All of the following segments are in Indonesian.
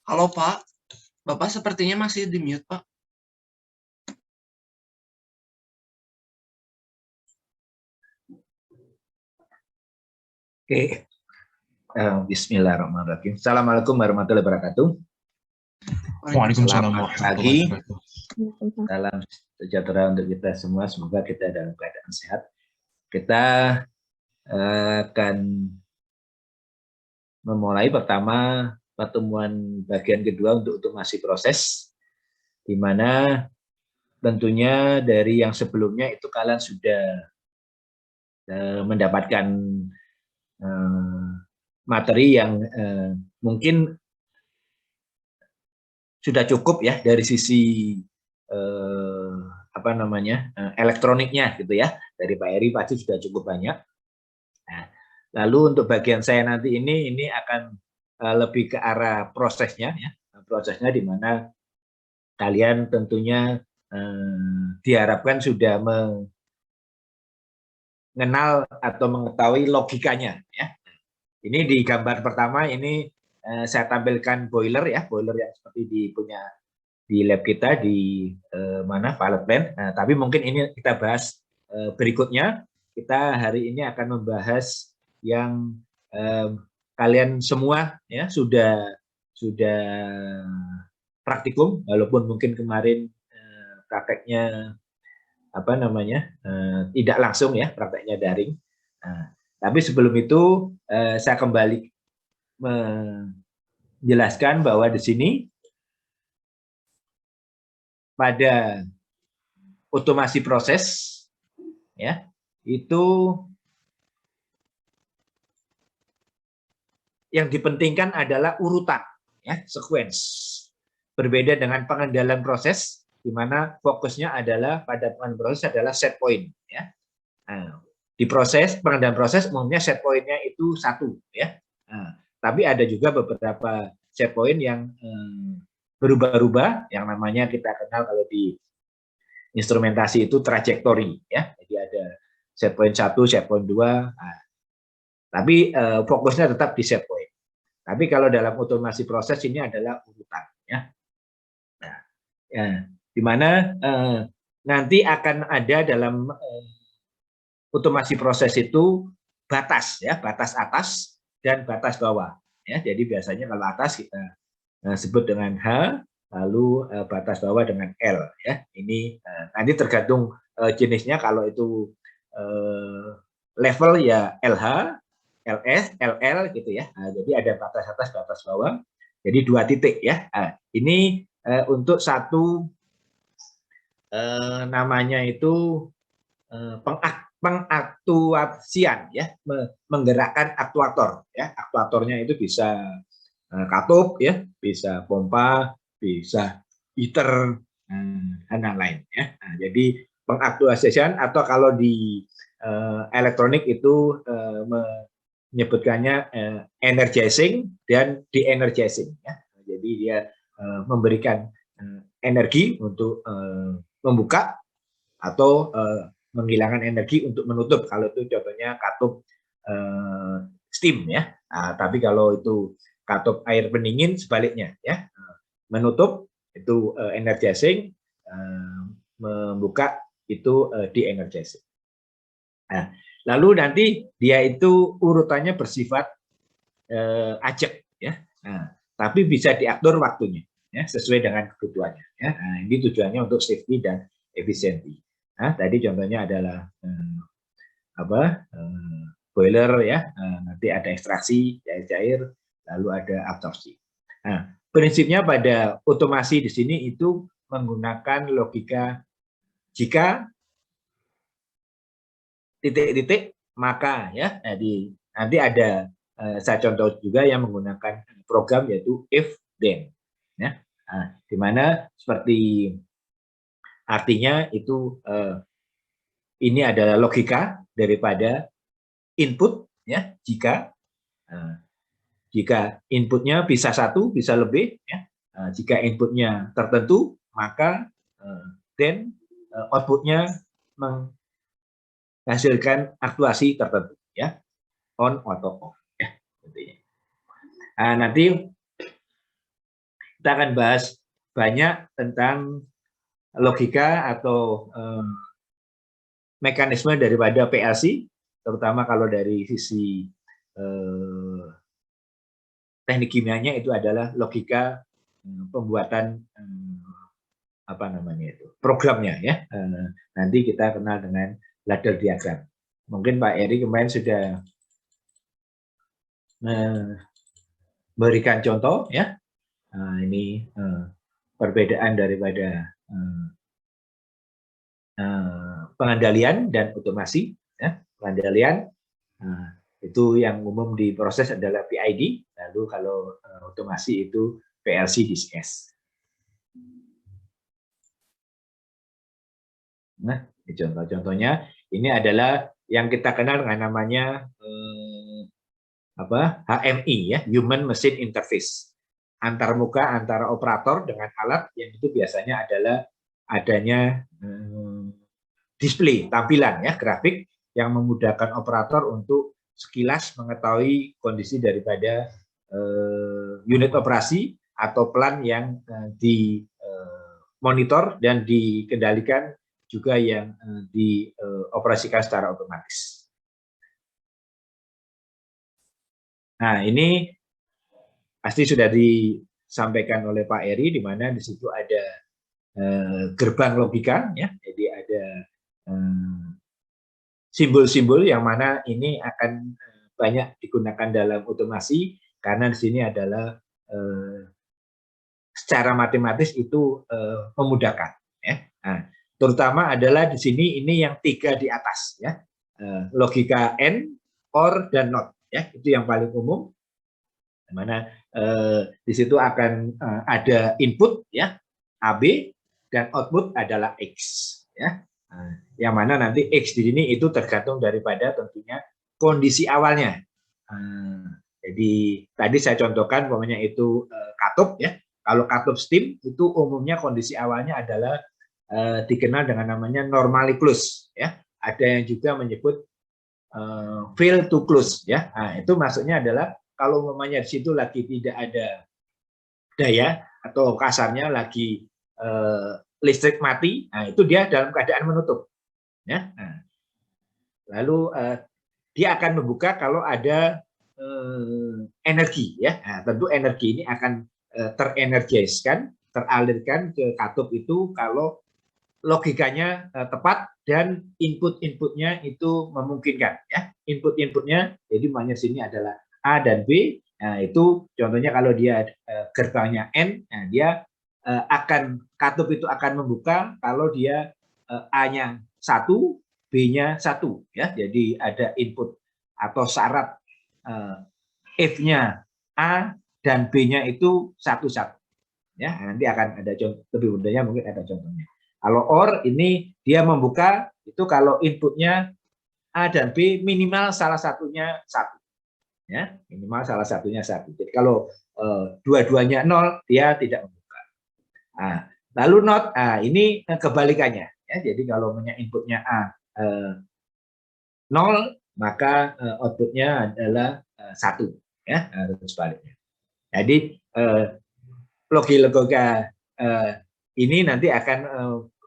Halo Pak, Bapak sepertinya masih di mute Pak. Oke, Bismillahirrahmanirrahim. Assalamualaikum warahmatullahi wabarakatuh. Waalaikumsalam Selamat warahmatullahi pagi, wabarakatuh. salam sejahtera untuk kita semua. Semoga kita dalam keadaan sehat. Kita akan memulai pertama pertemuan bagian kedua untuk otomasi proses, di mana tentunya dari yang sebelumnya itu kalian sudah mendapatkan materi yang mungkin sudah cukup ya dari sisi elektroniknya gitu ya, dari Pak Eri pasti sudah cukup banyak. Nah, lalu untuk bagian saya nanti ini akan lebih ke arah prosesnya ya, prosesnya di mana kalian tentunya diharapkan sudah mengenal atau mengetahui logikanya ya. Ini di gambar pertama ini saya tampilkan boiler ya, boiler yang seperti di lab kita di pilot plant. Nah, tapi mungkin ini kita bahas berikutnya. Kita hari ini akan membahas yang kalian semua ya sudah praktikum, walaupun mungkin kemarin prakteknya tidak langsung ya, prakteknya daring. Nah, tapi sebelum itu saya kembali menjelaskan bahwa di sini pada otomasi proses ya itu yang dipentingkan adalah urutan ya, sequence. Berbeda dengan pengendalian proses di mana fokusnya adalah pada pengendalian proses adalah set point ya. Nah, di proses pengendalian proses umumnya set pointnya itu 1 ya. Nah, tapi ada juga beberapa set point yang berubah-ubah yang namanya kita kenal kalau di instrumentasi itu trajektori ya. Jadi ada set point 1, set point 2. Nah, tapi fokusnya tetap di set point. Tapi kalau dalam otomasi proses ini adalah urutan ya. Nah, ya, di mana nanti akan ada dalam otomasi proses itu batas ya, batas atas dan batas bawah ya. Jadi biasanya kalau atas kita sebut dengan H, lalu batas bawah dengan L ya. Ini nanti tergantung jenisnya, kalau itu level ya LH, LS, LL gitu ya. Nah, jadi ada batas atas, batas bawah. Jadi 2 titik ya. Nah, ini untuk satu namanya itu pengaktuasian ya, menggerakkan aktuator ya. Aktuatornya itu bisa katup ya, bisa pompa, bisa heater dan lain-lain ya. Nah, jadi pengaktuasian atau kalau di elektronik itu menyebutkannya energizing dan de-energizing ya. Jadi dia memberikan energi untuk membuka atau menghilangkan energi untuk menutup. Kalau itu contohnya katup steam ya. Nah, tapi kalau itu katup air pendingin sebaliknya ya. Menutup itu energizing, membuka itu de-energizing. Nah, lalu nanti dia itu urutannya bersifat ajak ya. Nah, tapi bisa diatur waktunya ya, sesuai dengan kebutuhannya ya. Nah, ini tujuannya untuk safety dan efisiensi. Nah, tadi contohnya adalah boiler ya, nanti ada ekstraksi cair-cair, lalu ada absorpsi. Nah, prinsipnya pada otomasi di sini itu menggunakan logika jika titik-titik maka ya. Jadi nanti ada saya contoh juga yang menggunakan program yaitu if then ya. Nah, di mana seperti artinya itu ini adalah logika daripada input ya, jika inputnya bisa 1 bisa lebih ya. Jika inputnya tertentu maka then outputnya menghasilkan aktuasi tertentu ya, on atau off ya. Nah, nanti kita akan bahas banyak tentang logika atau mekanisme daripada PLC, terutama kalau dari sisi teknik kimianya itu adalah logika pembuatan apa namanya itu programnya ya. Nanti kita kenal dengan ladder diagram. Mungkin Pak Eri kemarin sudah memberikan contoh ya. Ini perbedaan daripada pengendalian dan otomasi ya. Pengendalian itu yang umum diproses adalah PID, lalu kalau otomasi itu PLC DCS. Nah, contoh-contohnya ini adalah yang kita kenal dengan namanya HMI ya, Human Machine Interface. Antar muka antara operator dengan alat yang itu biasanya adalah adanya display, tampilan ya, grafik yang memudahkan operator untuk sekilas mengetahui kondisi daripada unit operasi atau plan yang dimonitor dan dikendalikan juga yang dioperasikan secara otomatis. Nah, ini pasti sudah disampaikan oleh Pak Eri, di mana di situ ada gerbang logika, ya. Jadi ada simbol-simbol yang mana ini akan banyak digunakan dalam otomasi, karena di sini adalah secara matematis itu memudahkan. Ya. Nah, terutama adalah di sini ini yang 3 di atas ya, logika AND, OR dan NOT ya, itu yang paling umum, dimana di situ akan ada input ya AB dan output adalah X ya, yang mana nanti X di sini itu tergantung daripada tentunya kondisi awalnya. Jadi tadi saya contohkan umpamanya itu katup ya, kalau katup steam itu umumnya kondisi awalnya adalah dikenal dengan namanya normally close ya. Ada yang juga menyebut fail to close ya. Nah, itu maksudnya adalah kalau umpamanya di situ lagi tidak ada daya atau kasarnya lagi listrik mati, nah itu dia dalam keadaan menutup ya. Nah, lalu dia akan membuka kalau ada energi ya. Nah, tentu energi ini akan terenergiskan, teralirkan ke katup itu kalau logikanya tepat dan input-inputnya itu memungkinkan ya. Input-inputnya jadi makanya sini adalah A dan B. Nah, itu contohnya kalau dia gerbangnya N, nah dia akan katup itu akan membuka kalau dia A-nya 1, B-nya 1 ya. Jadi ada input atau syarat F-nya A dan B-nya itu 1-1 ya. Nanti akan ada contoh lebih mudahnya, mungkin ada contohnya. Kalau OR ini dia membuka itu kalau inputnya A dan B minimal salah satunya 1 ya, minimal salah satunya 1. Jadi kalau dua-duanya 0 dia tidak membuka. Nah, lalu NOT, ini kebalikannya ya. Jadi kalau inputnya A 0 maka outputnya adalah 1 ya, harus sebaliknya. Jadi logika ini nanti akan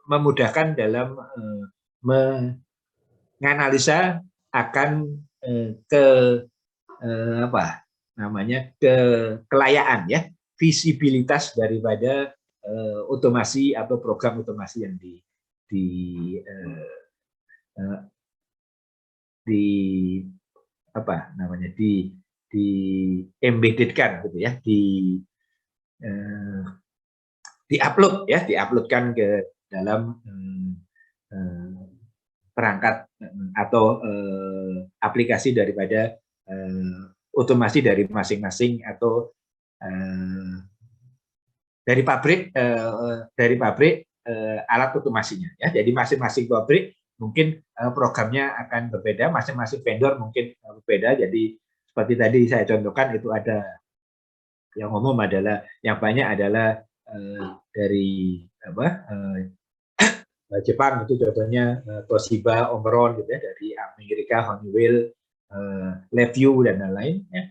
memudahkan dalam menganalisa akan kelayaan ya, visibilitas daripada otomasi atau program otomasi yang di-embeddedkan gitu ya, di-upload ya, diuploadkan ke dalam perangkat atau aplikasi daripada otomasi dari masing-masing atau dari pabrik alat otomasinya ya. Jadi masing-masing pabrik mungkin programnya akan berbeda, masing-masing vendor mungkin berbeda. Jadi seperti tadi saya contohkan itu ada yang umum adalah yang banyak adalah dari Jepang itu contohnya Toshiba, Omron gitu ya, dari Amerika Honeywell, LabVIEW dan lain-lain ya.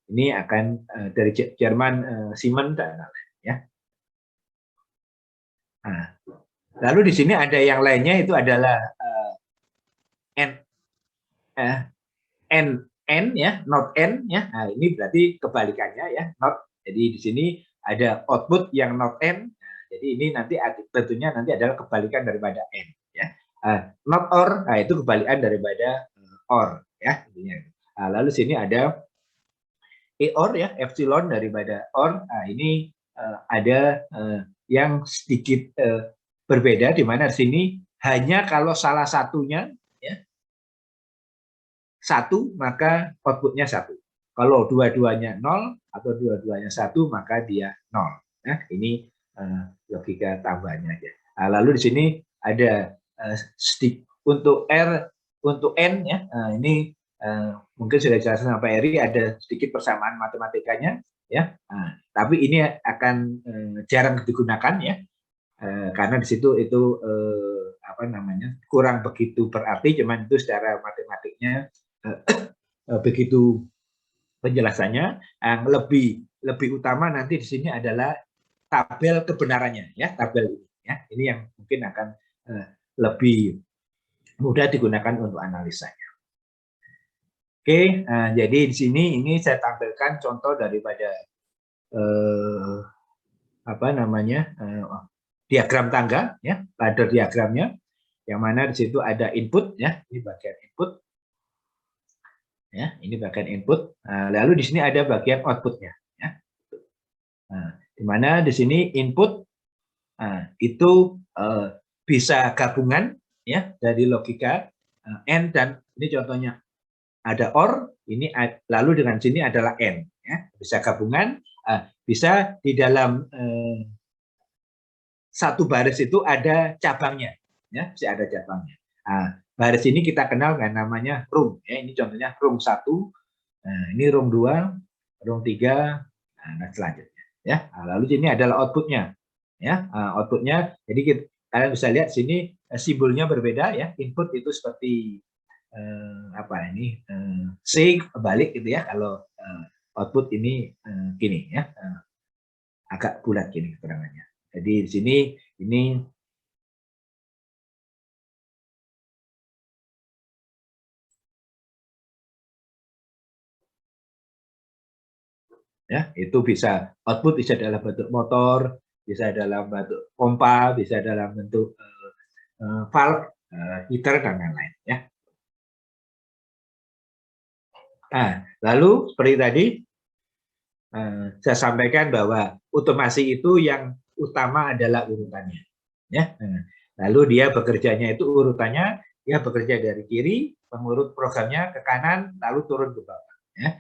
Ini akan dari Jerman Siemens dan lain-lain ya. Nah, lalu di sini ada yang lainnya itu adalah n n ya, not n ya. Nah, ini berarti kebalikannya ya, not. Jadi di sini ada output yang not n. Nah, jadi ini nanti tentunya nanti adalah kebalikan daripada n ya. Not or, nah itu kebalikan daripada or ya. Nah, lalu sini ada or ya, epsilon daripada or. Nah, ini ada yang sedikit berbeda di mana di sini hanya kalau salah satunya ya, satu maka outputnya satu. Kalau dua-duanya nol atau dua-duanya satu maka dia nol. Nah, ini logika tambahannya aja. Nah, lalu di sini ada untuk R untuk N ya. Ini mungkin sudah dijelaskan sama Pak Eri, ada sedikit persamaan matematikanya ya. Tapi ini akan jarang digunakan ya. Karena di situ itu apa namanya kurang begitu berarti, cuman itu secara matematiknya begitu penjelasannya. Yang lebih utama nanti di sini adalah tabel kebenarannya ya, tabel ini ya. Ini yang mungkin akan lebih mudah digunakan untuk analisanya. Oke, jadi di sini ini saya tampilkan contoh daripada apa namanya diagram tangga ya, ladder diagramnya, yang mana di situ ada input ya, ini bagian input ya, ini bagian input. Lalu di sini ada bagian outputnya ya. Di mana di sini input itu bisa gabungan ya dari logika n, dan ini contohnya ada or, ini lalu dengan sini adalah n ya, bisa gabungan, bisa di dalam satu baris itu ada cabangnya ya, bisa ada cabangnya. Baris ini kita kenal dengan namanya room ya, ini contohnya room 1, ini room 2, room 3, dan selanjutnya ya. Lalu ini adalah outputnya ya, outputnya. Jadi kalian bisa lihat sini simbolnya berbeda ya, input itu seperti apa ini C balik gitu ya, kalau output ini gini ya, agak bulat gini keterangannya. Jadi di sini ini ya, itu bisa output bisa dalam bentuk motor, bisa dalam bentuk pompa, bisa dalam bentuk valve, heater dan lain-lain ya. Lalu seperti tadi saya sampaikan bahwa otomasi itu yang utama adalah urutannya ya. Lalu dia bekerjanya itu urutannya, dia bekerja dari kiri, mengurut programnya ke kanan, lalu turun ke bawah ya.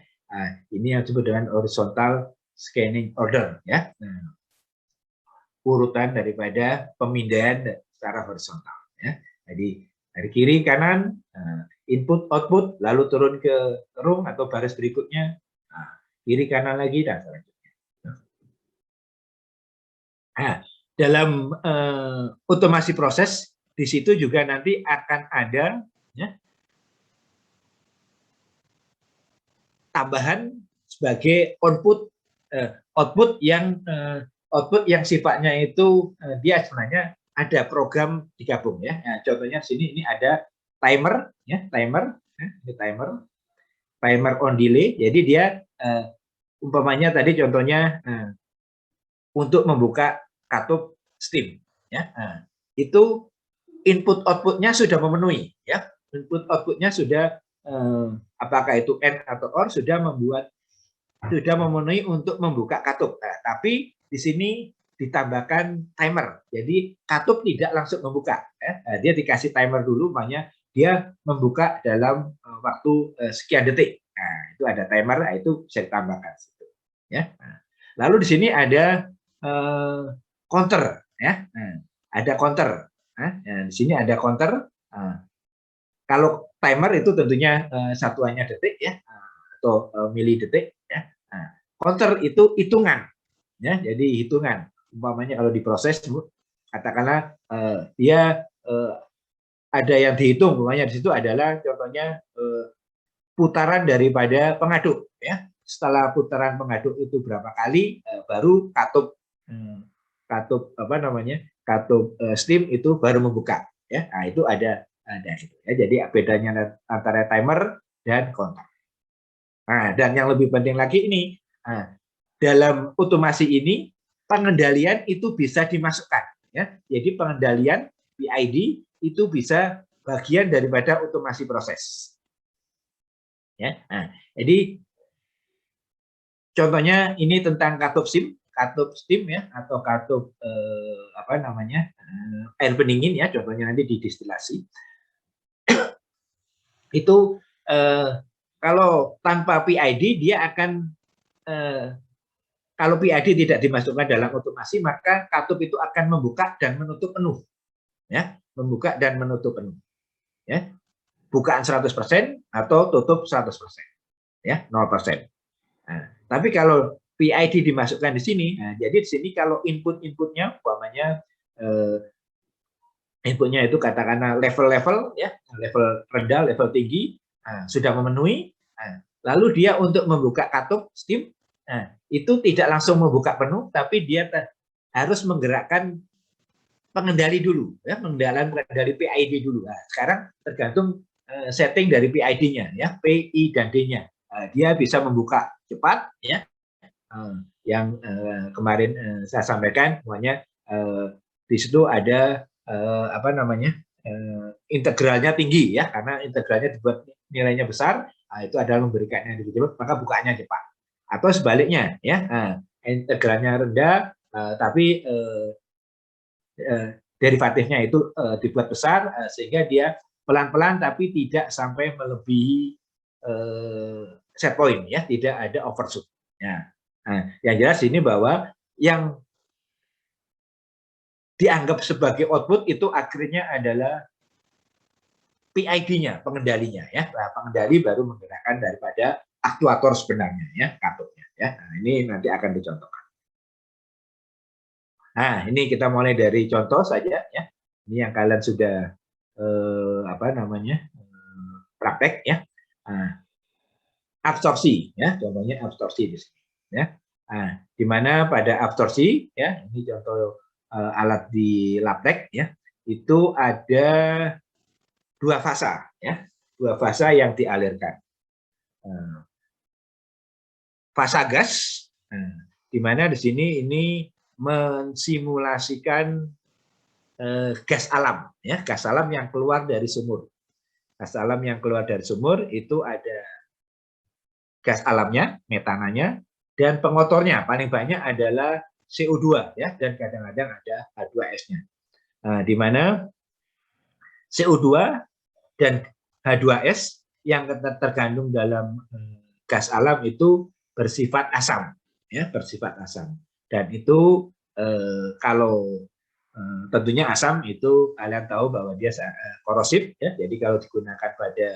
Ini yang disebut dengan horizontal scanning order ya. Urutan daripada pemindahan secara horizontal ya. Jadi dari kiri kanan, input output, lalu turun ke room atau baris berikutnya, kiri kanan lagi, dan selanjutnya. Dalam otomasi proses di situ juga nanti akan ada ya, tambahan sebagai output yang sifatnya itu dia sebenarnya ada program digabung ya. Contohnya sini ini ada timer ya, ini timer on delay. Jadi dia umpamanya tadi contohnya untuk membuka katup steam ya. Itu input outputnya sudah memenuhi ya. Input outputnya sudah apakah itu N atau OR sudah memenuhi untuk membuka katup. Tapi di sini ditambahkan timer. Jadi katup tidak langsung membuka ya. Dia dikasih timer dulu, makanya dia membuka dalam waktu sekian detik. Itu ada timer, itu bisa ditambahkan ya. Lalu di sini ada counter ya. Ada counter. Di sini ada counter. Kalau timer itu tentunya satuannya detik ya, atau mili detik ya. Counter itu hitungan ya, jadi hitungan. Umpamanya kalau diproses, katakanlah dia ada yang dihitung, umpamanya di situ adalah contohnya putaran daripada pengaduk ya. Setelah putaran pengaduk itu berapa kali, baru katup katup apa namanya katup steam itu baru membuka ya. Nah, itu ada itu ya. Jadi bedanya antara timer dan kontak. Nah, dan yang lebih penting lagi ini dalam otomasi ini pengendalian itu bisa dimasukkan ya. Jadi pengendalian PID itu bisa bagian daripada otomasi proses. Ya. Nah, jadi contohnya ini tentang katup steam ya atau katup apa namanya air pendingin ya, contohnya nanti di distilasi. Itu kalau tanpa PID dia akan kalau PID tidak dimasukkan dalam otomasi maka katup itu akan membuka dan menutup penuh ya, membuka dan menutup penuh ya. Bukaan 100% atau tutup 100% ya, 0%. Nah, tapi kalau PID dimasukkan di sini, nah, jadi di sini kalau inputnya, umpamanya inputnya itu katakanlah level-level ya, level rendah, level tinggi, sudah memenuhi, lalu dia untuk membuka katup steam, itu tidak langsung membuka penuh, tapi dia harus menggerakkan pengendali dulu, ya, pengendali PID dulu. Nah, sekarang tergantung setting dari PID-nya, ya, P, I, dan D-nya. Dia bisa membuka cepat, ya, yang kemarin saya sampaikan, semuanya di situ ada apa namanya integralnya tinggi, ya, karena integralnya dibuat nilainya besar, itu adalah memberikannya lebih cepat, maka bukaannya cepat. Atau sebaliknya, ya, integralnya rendah, tapi derivatifnya itu dibuat besar, sehingga dia pelan-pelan tapi tidak sampai melebihi set point, ya, tidak ada overshoot. Ya. Nah, yang jelas ini bahwa yang dianggap sebagai output itu akhirnya adalah PID-nya, pengendalinya, ya. Nah, pengendali baru menggerakkan daripada aktuator sebenarnya, ya, katupnya, ya. Nah, ini nanti akan dicontohkan. Nah, ini kita mulai dari contoh saja, ya. Ini yang kalian sudah apa namanya praktek, ya. Nah, absorpsi, ya, contohnya absorpsi di sini, ya. Nah, di mana pada absorpsi, ya, ini contoh alat di labtek, ya, itu ada dua fasa, ya, dua fasa yang dialirkan. Fasa gas, di mana di sini ini mensimulasikan gas alam, ya, gas alam yang keluar dari sumur. Gas alam yang keluar dari sumur itu ada gas alamnya, metananya, dan pengotornya paling banyak adalah CO2, ya, dan kadang-kadang ada H2S-nya. Nah, di mana CO2 dan H2S yang terkandung dalam gas alam itu bersifat asam, ya, bersifat asam. Dan itu kalau tentunya asam itu kalian tahu bahwa dia korosif, ya. Jadi kalau digunakan pada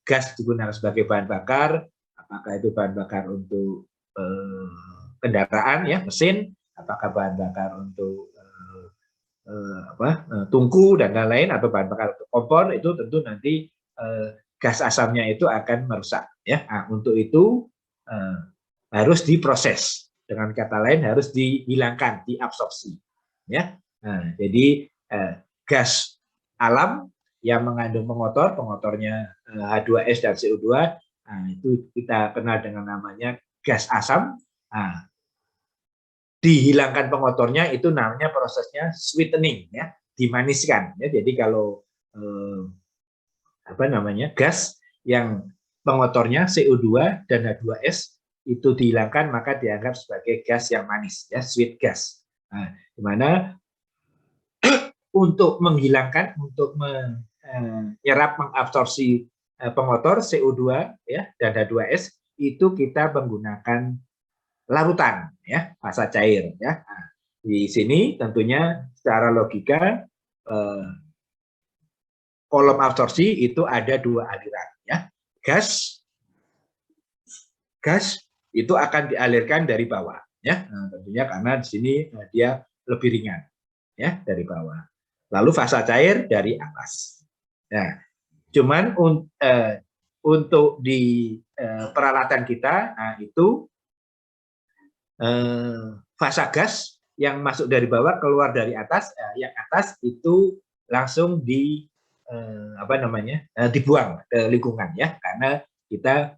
gas digunakan sebagai bahan bakar, apakah itu bahan bakar untuk kendaraan, ya, mesin, apakah bahan bakar untuk tungku dan lain-lain, atau bahan bakar untuk kompor, itu tentu nanti gas asamnya itu akan merusak, ya. Nah, untuk itu harus diproses, dengan kata lain harus dihilangkan, diabsorpsi, ya. Nah, jadi gas alam yang mengandung pengotor, pengotornya H2S dan CO2, nah, itu kita kenal dengan namanya gas asam. Nah, dihilangkan pengotornya itu namanya prosesnya sweetening, ya, dimaniskan, ya. Jadi kalau apa namanya gas yang pengotornya CO2 dan H2S itu dihilangkan maka dianggap sebagai gas yang manis, ya, sweet gas. Nah, dimana untuk menghilangkan, untuk menyerap, mengabsorpsi pengotor CO2, ya, dan H2S itu kita menggunakan larutan, ya, fasa cair, ya. Nah, di sini tentunya secara logika kolom absorpsi itu ada dua aliran, ya. Gas itu akan dialirkan dari bawah, ya. Nah, tentunya karena di sini dia lebih ringan, ya, dari bawah. Lalu fasa cair dari atas. Nah, cuman untuk di peralatan kita, nah, itu fasa gas yang masuk dari bawah keluar dari atas, yang atas itu langsung dibuang ke lingkungan ya, karena kita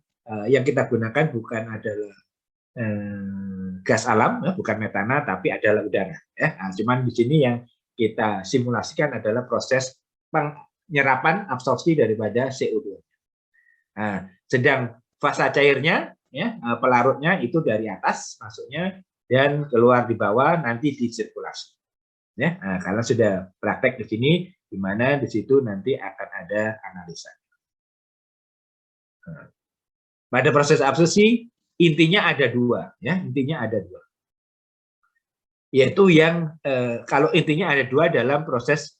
yang kita gunakan bukan adalah gas alam, ya, bukan metana, tapi adalah udara. Ya. Nah, cuman di sini yang kita simulasikan adalah proses penyerapan absorpsi daripada CO2. Nah, sedang fasa cairnya, ya, pelarutnya itu dari atas masuknya dan keluar di bawah nanti disirkulasi. Ya, nah, karena sudah praktek di sini, di mana di situ nanti akan ada analisa. Nah, pada proses absorpsi intinya ada dua, ya, intinya ada dua. Yaitu yang kalau intinya ada dua dalam proses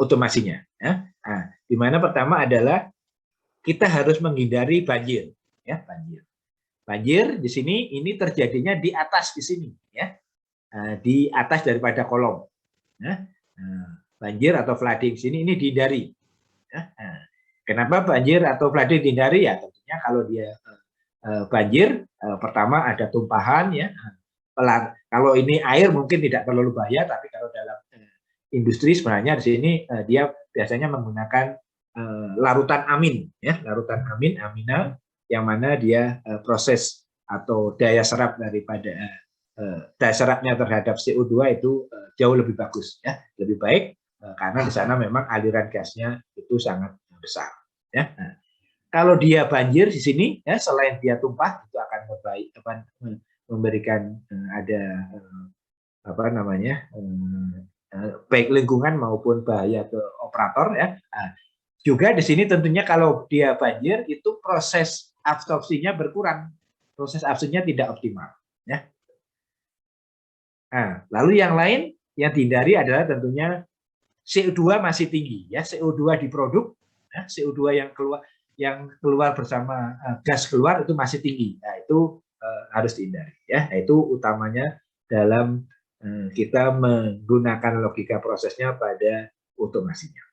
otomasinya. Ya. Nah, di mana pertama adalah kita harus menghindari banjir, ya, banjir. Banjir di sini ini terjadinya di atas di sini, ya, di atas daripada kolom. Ya. Banjir atau flooding sini ini dihindari. Ya. Kenapa banjir atau flooding dihindari? Ya tentunya kalau dia banjir, pertama ada tumpahan, ya. Kalau ini air mungkin tidak terlalu bahaya, tapi kalau dalam industri sebenarnya di sini dia biasanya menggunakan larutan amin, ya, larutan amina, yang mana dia proses atau daya serap daripada daya serapnya terhadap CO2 itu jauh lebih bagus, ya, lebih baik karena di sana memang aliran gasnya itu sangat besar, ya. Nah, kalau dia banjir di sini, ya, selain dia tumpah itu akan memberikan ada baik lingkungan maupun bahaya ke operator, ya. Nah, juga di sini tentunya kalau dia banjir itu proses absorpsinya berkurang, proses absorpsinya tidak optimal, ya. Nah, lalu yang lain yang dihindari adalah tentunya CO2 masih tinggi, ya, CO2 di produk, ya, CO2 yang keluar bersama gas keluar itu masih tinggi. Nah, itu harus dihindari, ya. Itu utamanya dalam kita menggunakan logika prosesnya pada otomasinya,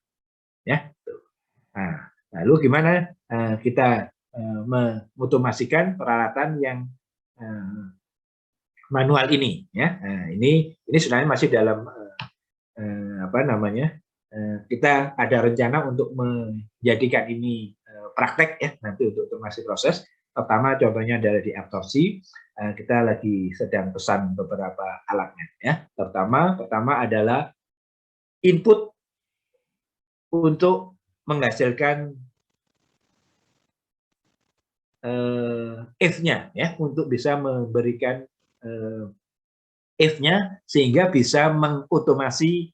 ya. Nah, lalu gimana kita mengotomasikan peralatan yang manual ini, ya. Nah, ini sebenarnya masih dalam kita ada rencana untuk menjadikan ini praktek, ya, nanti untuk otomasi proses. Pertama contohnya adalah di absorpsi, kita lagi sedang pesan beberapa alatnya, ya. Pertama adalah input untuk menghasilkan if-nya, ya, untuk bisa memberikan if-nya sehingga bisa mengotomasi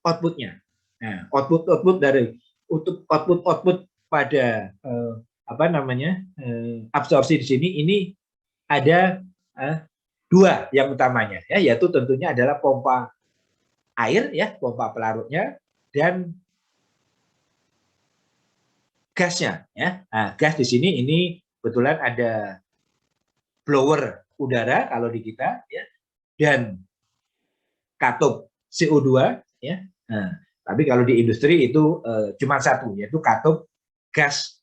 output-nya. Nah, output dari output pada absorpsi di sini ini ada dua yang utamanya, ya, yaitu tentunya adalah pompa air, ya, pompa pelarutnya, dan gasnya, ya. Nah, gas di sini ini kebetulan ada blower udara kalau di kita, ya, dan katup CO2, ya. Nah, tapi kalau di industri itu cuma satu, yaitu katup gas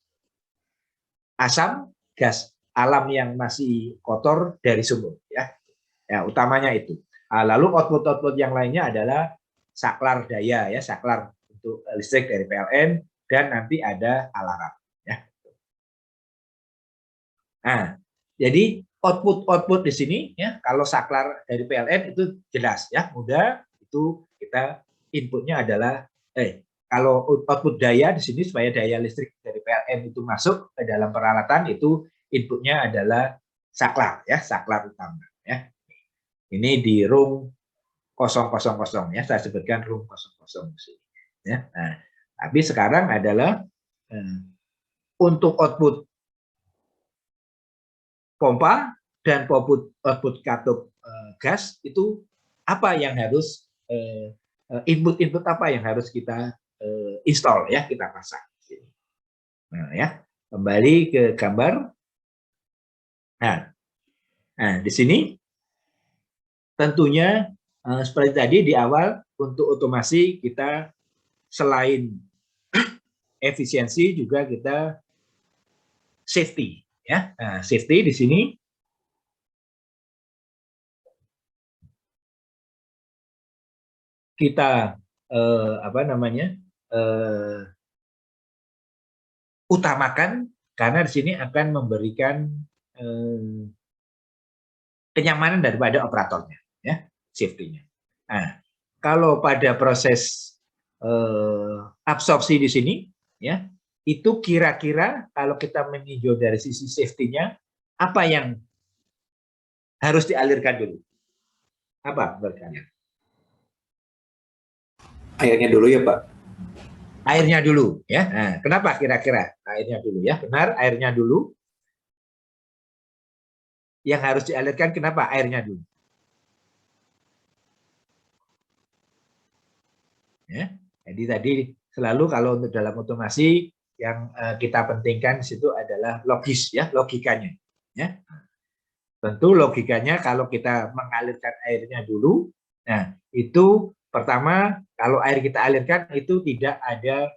asam, gas alam yang masih kotor dari sumur, ya. Ya, utamanya itu. Lalu output yang lainnya adalah saklar daya, ya, saklar untuk listrik dari PLN, dan nanti ada alarm, ya. Nah, jadi output di sini, ya, kalau saklar dari PLN itu jelas, ya, mudah, itu kita inputnya adalah kalau output daya di sini supaya daya listrik dari PLN itu masuk ke dalam peralatan itu inputnya adalah saklar, ya, saklar utama, ya. Ini di room 000, ya, saya sebutkan room 00 di sini, ya. Nah, tapi sekarang adalah untuk output pompa dan output katup gas itu apa yang harus input apa yang harus kita install, ya, kita pasang. Nah, ya, kembali ke gambar. Nah, di sini tentunya seperti tadi di awal untuk otomasi kita selain efisiensi juga kita safety, ya. Nah, safety di sini kita utamakan karena di sini akan memberikan kenyamanan daripada operatornya, ya, safety-nya. Nah, kalau pada proses absorpsi di sini, ya, itu kira-kira kalau kita meninjau dari sisi safety-nya, apa yang harus dialirkan dulu? Apa menurut kalian? Airnya dulu ya Pak. Airnya dulu, ya. Nah, kenapa kira-kira airnya dulu, ya? Benar, airnya dulu. Yang harus dialirkan kenapa airnya dulu? Ya. Jadi tadi selalu kalau untuk dalam otomasi yang kita pentingkan di situ adalah logis, ya, logikanya, ya. Tentu logikanya kalau kita mengalirkan airnya dulu, nah itu pertama kalau air kita alirkan itu tidak ada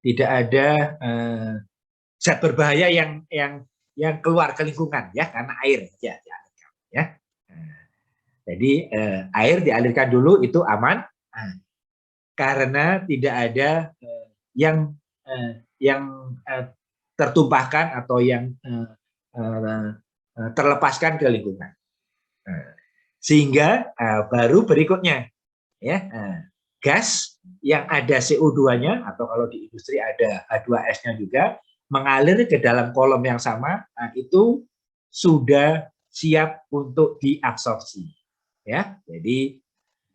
tidak ada zat berbahaya yang keluar ke lingkungan, ya, karena air ya dialirkan, ya. Jadi air dialirkan dulu itu aman karena tidak ada yang tertumpahkan atau yang terlepaskan ke lingkungan. Sehingga baru berikutnya, ya, gas yang ada CO2-nya atau kalau di industri ada H2S-nya juga mengalir ke dalam kolom yang sama, itu sudah siap untuk diabsorpsi, ya. Jadi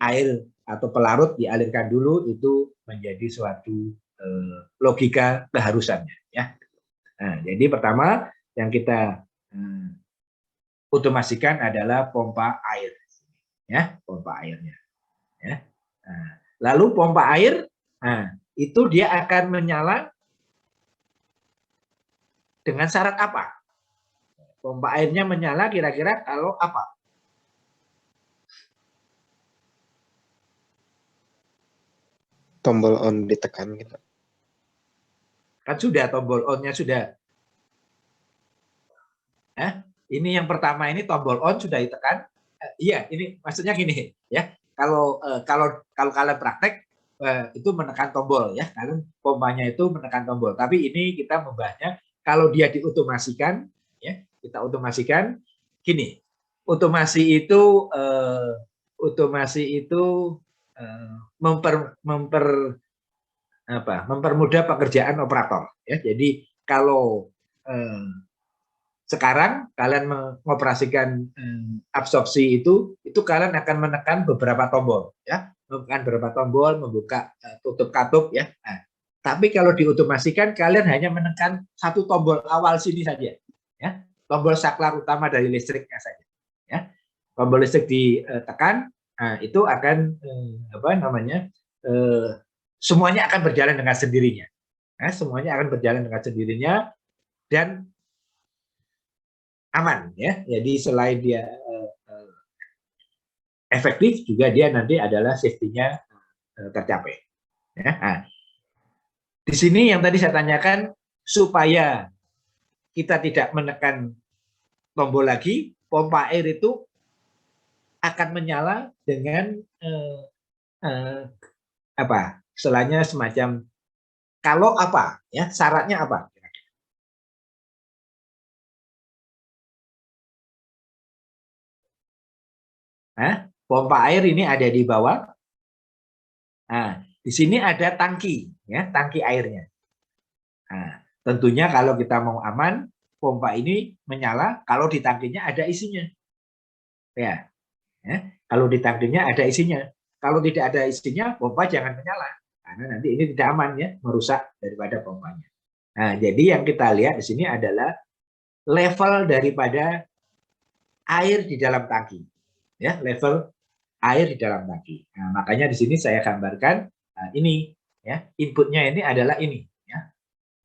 air atau pelarut dialirkan dulu itu menjadi suatu logika keharusannya, ya. Nah, jadi pertama yang kita otomasikan adalah pompa air, ya, pompa airnya, ya. Nah, lalu pompa air, nah, itu dia akan menyala dengan syarat apa? Pompa airnya menyala kira-kira kalau apa? Tombol on ditekan gitu. Kan sudah tombol on-nya sudah. Ini yang pertama ini tombol on sudah ditekan. Iya, ini maksudnya gini, ya. Kalau kalian praktek itu menekan tombol, ya, karena pompanya itu menekan tombol. Tapi ini kita membahasnya kalau dia diotomasikan, ya, kita otomasikan gini. Otomasi itu mempermudah pekerjaan operator, ya. Jadi kalau sekarang kalian mengoperasikan absorpsi itu kalian akan menekan beberapa tombol, ya, menekan beberapa tombol, membuka tutup katup, ya. Nah, tapi kalau diotomasikan kalian hanya menekan satu tombol awal sini saja, ya, tombol saklar utama dari listriknya saja, ya. Tombol listrik ditekan, nah, itu akan semuanya akan berjalan dengan sendirinya, nah, semuanya akan berjalan dengan sendirinya dan aman, ya. Jadi selain dia efektif juga dia nanti adalah safety-nya tercapai, ya. Nah, di sini yang tadi saya tanyakan supaya kita tidak menekan tombol lagi, pompa air itu akan menyala dengan istilahnya semacam kalau apa, ya, syaratnya apa? Nah, pompa air ini ada di bawah. Nah, di sini ada tangki, ya, tangki airnya. Nah, tentunya kalau kita mau aman, pompa ini menyala kalau di tangkinya ada isinya, ya. Kalau di tangkinya ada isinya. Kalau tidak ada isinya, pompa jangan menyala karena nanti ini tidak aman, ya, merusak daripada pompanya. Nah, jadi yang kita lihat di sini adalah level daripada air di dalam tangki, ya, level air di dalam tangki. Nah, makanya di sini saya gambarkan ini, ya, inputnya ini adalah ini, ya,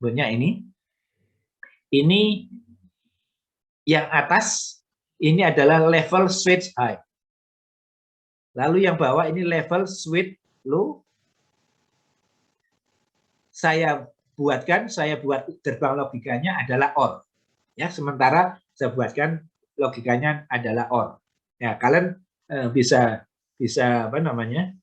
inputnya ini yang atas ini adalah level switch high, lalu yang bawah ini level switch low. Saya buat gerbang logikanya adalah OR, ya, sementara saya buatkan logikanya adalah OR, Ya, kalian bisa apa namanya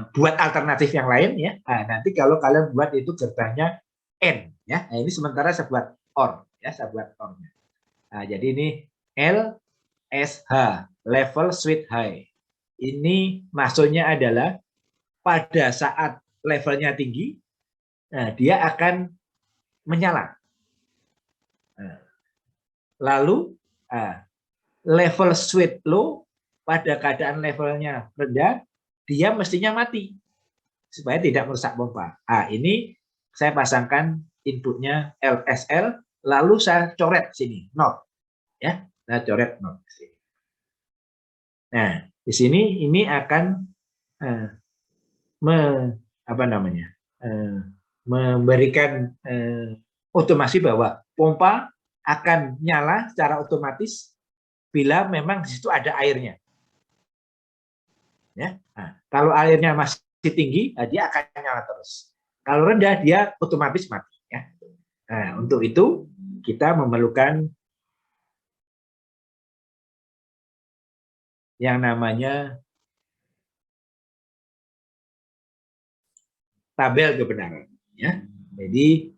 buat alternatif yang lain ya. Nah, nanti kalau kalian buat itu gerbangnya N ya. Nah, ini sementara saya buat OR ya, saya buat OR. Nah, jadi ini LSH, level switch high. Ini maksudnya adalah pada saat levelnya tinggi, nah, dia akan menyala. Nah, lalu level switch low, pada keadaan levelnya rendah, dia mestinya mati supaya tidak merusak pompa. Nah, ini saya pasangkan inputnya LSL, lalu saya coret sini not, ya, saya coret not. Nah, di sini ini akan memberikan otomasi bahwa pompa akan nyala secara otomatis bila memang di situ ada airnya. Ya, nah, kalau airnya masih tinggi, dia akan nyala terus. Kalau rendah, dia otomatis mati. Ya. Nah, untuk itu kita memerlukan yang namanya tabel kebenaran. Ya, jadi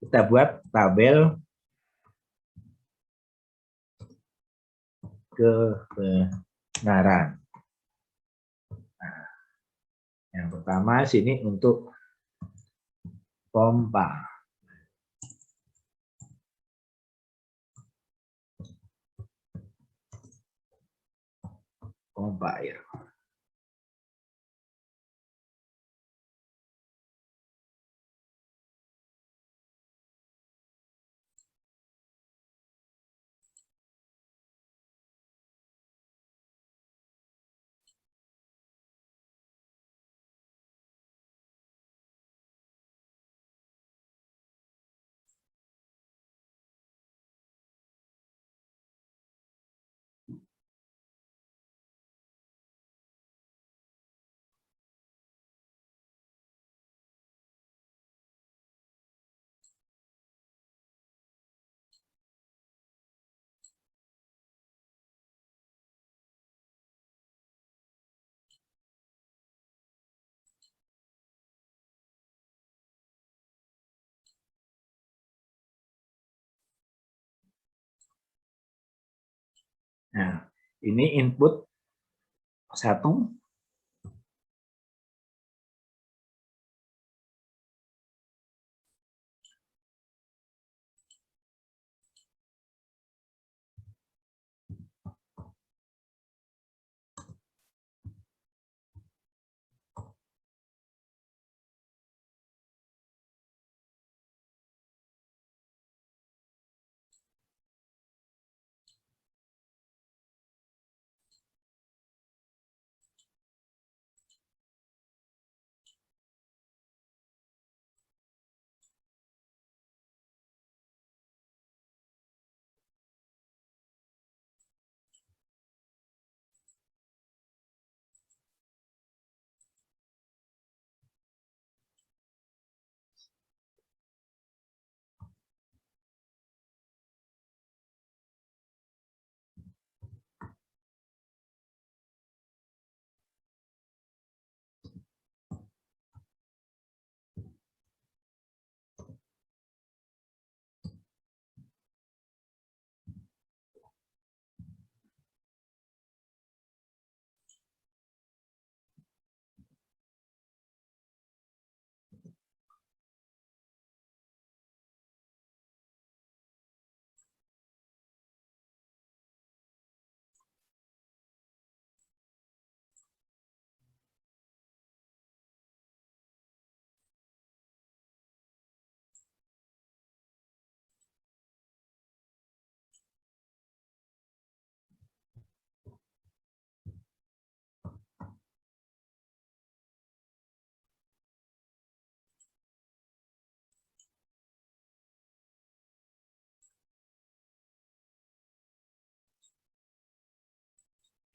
kita buat tabel kebenaran. Nah, yang pertama sini untuk pompa. Pompa air. Nah, ini input 1.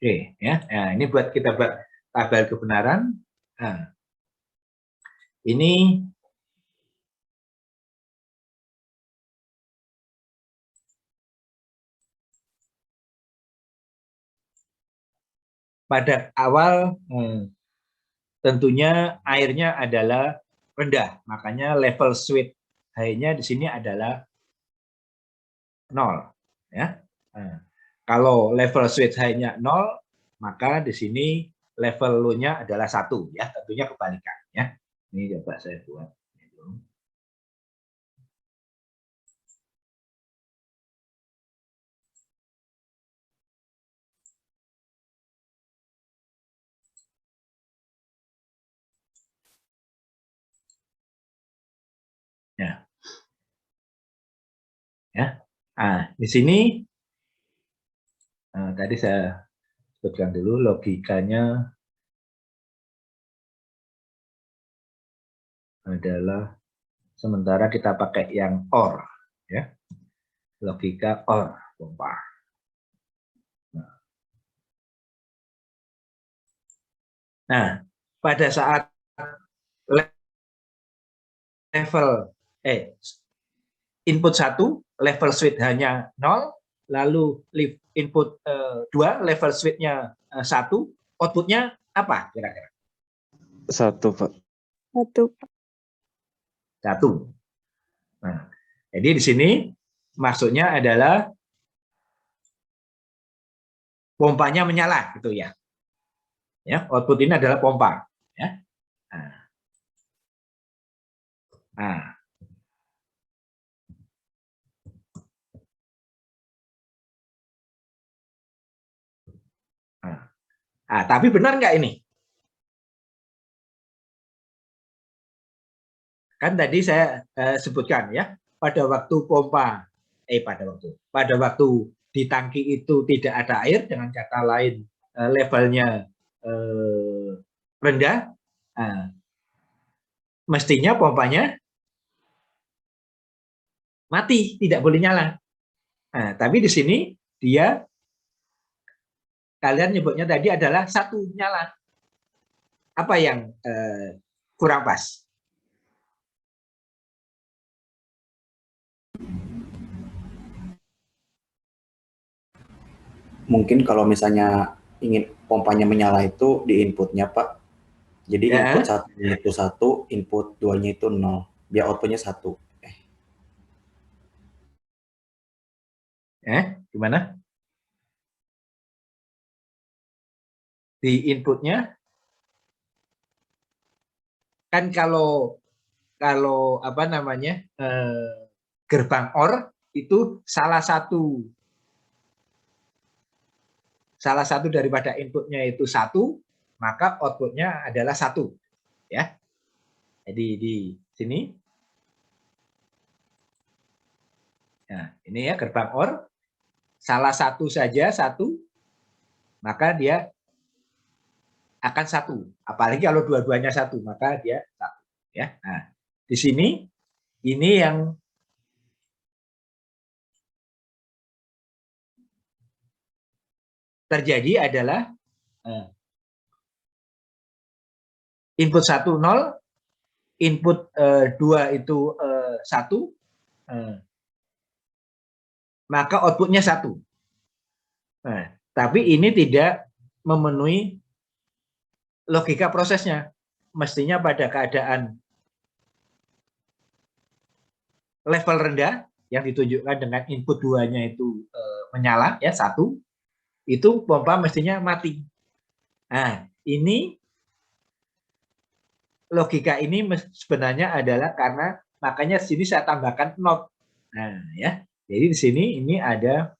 Oke, ya. Nah, ini buat kita buat tabel kebenaran. Nah, ini pada awal tentunya airnya adalah rendah, makanya level sweet high-nya di sini adalah 0 ya. Nah, kalau level sweet high-nya 0, maka di sini level low-nya adalah 1 ya, tentunya kebalikan ya. Ini coba saya buat. Ya. Ya. Nah, di sini tadi saya sebutkan dulu logikanya adalah sementara kita pakai yang OR ya. Logika OR pompa. Nah, pada saat level input 1 level switch hanya 0, lalu input 2 level switch-nya 1, outputnya apa kira-kira? 1, Pak. 1. 1. Nah, jadi di sini maksudnya adalah pompanya menyala gitu ya. Ya, output ini adalah pompa ya. Nah. Nah, tapi benar nggak ini? Kan tadi saya sebutkan ya, pada waktu pompa, pada waktu di tangki itu tidak ada air, dengan kata lain levelnya rendah, mestinya pompanya mati, tidak boleh nyala. Nah, tapi di sini dia, kalian nyebutnya tadi adalah 1 nyala. Apa yang kurang pas? Mungkin kalau misalnya ingin pompanya menyala itu di inputnya, Pak. Jadi Ya. input 1-nya itu 1, input 2-nya itu 0. Biar outputnya 1. Gimana? Di inputnya kan kalau apa namanya gerbang OR itu salah satu daripada inputnya itu 1, maka outputnya adalah 1 ya. Jadi di sini, nah ini ya gerbang OR, salah satu saja 1, maka dia akan 1. Apalagi kalau dua-duanya 1, maka dia 1 ya. Nah, di sini ini yang terjadi adalah input 1 0, input 2 itu 1, maka outputnya 1. Nah, tapi ini tidak memenuhi logika prosesnya. Mestinya pada keadaan level rendah yang ditunjukkan dengan input 2-nya itu menyala ya 1, itu pompa mestinya mati. Nah, ini logika ini sebenarnya adalah karena, makanya sini saya tambahkan not. Nah, ya. Jadi di sini ini ada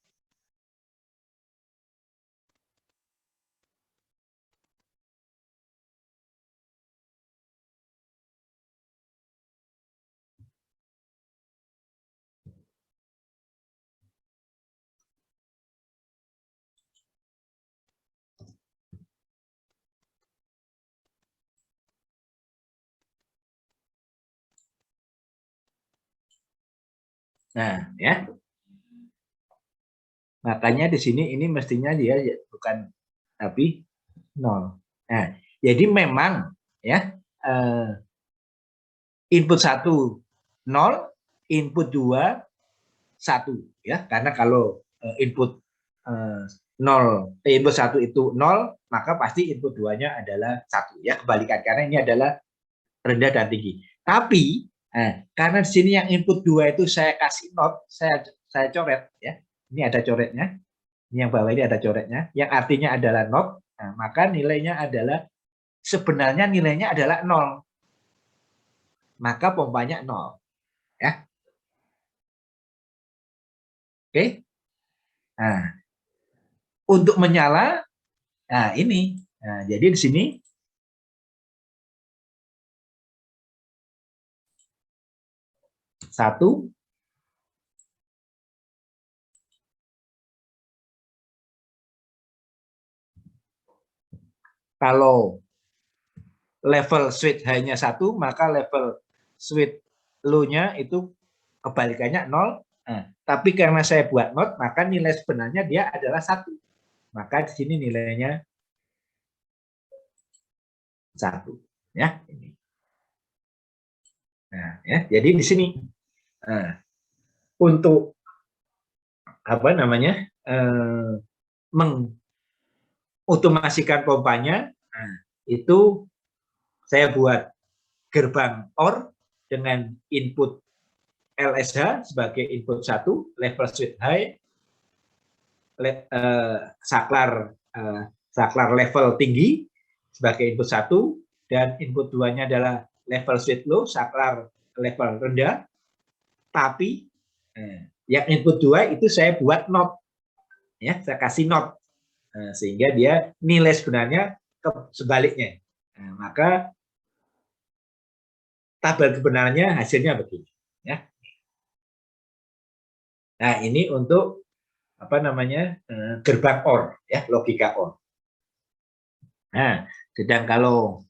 ya. Makanya di sini ini mestinya dia bukan, tapi 0. Nah, jadi memang ya input 1 0, input 2 1 ya. Karena kalau input 1 itu 0, maka pasti input 2-nya adalah 1 ya, kebalikan karena ini adalah rendah dan tinggi. Tapi karena di sini yang input 2 itu saya kasih not, saya coret ya. Ini ada coretnya. Ini yang bawah ini ada coretnya, yang artinya adalah not. Nah, maka nilainya adalah sebenarnya nilainya adalah 0. Maka pompanya 0 ya. Oke. Nah, untuk menyala nah ini. Nah, jadi di sini satu. Kalau level switch high-nya 1, maka level switch low-nya itu kebalikannya 0. Nah, tapi karena saya buat not, maka nilai sebenarnya dia adalah 1. Maka di sini nilainya 1 ya. Nah, ya, jadi di sini untuk apa namanya? Mengotomasikan pompanya, itu saya buat gerbang OR dengan input LSH sebagai input 1, level switch high, saklar level tinggi sebagai input 1, dan input 2-nya adalah level switch low, saklar level rendah. Tapi yang input 2 itu saya buat not ya, saya kasih not sehingga dia nilai sebenarnya sebaliknya. Nah, maka tabel kebenarannya hasilnya begini ya. Nah, ini untuk apa namanya? Gerbang OR ya, logika OR. Nah, sedang kalau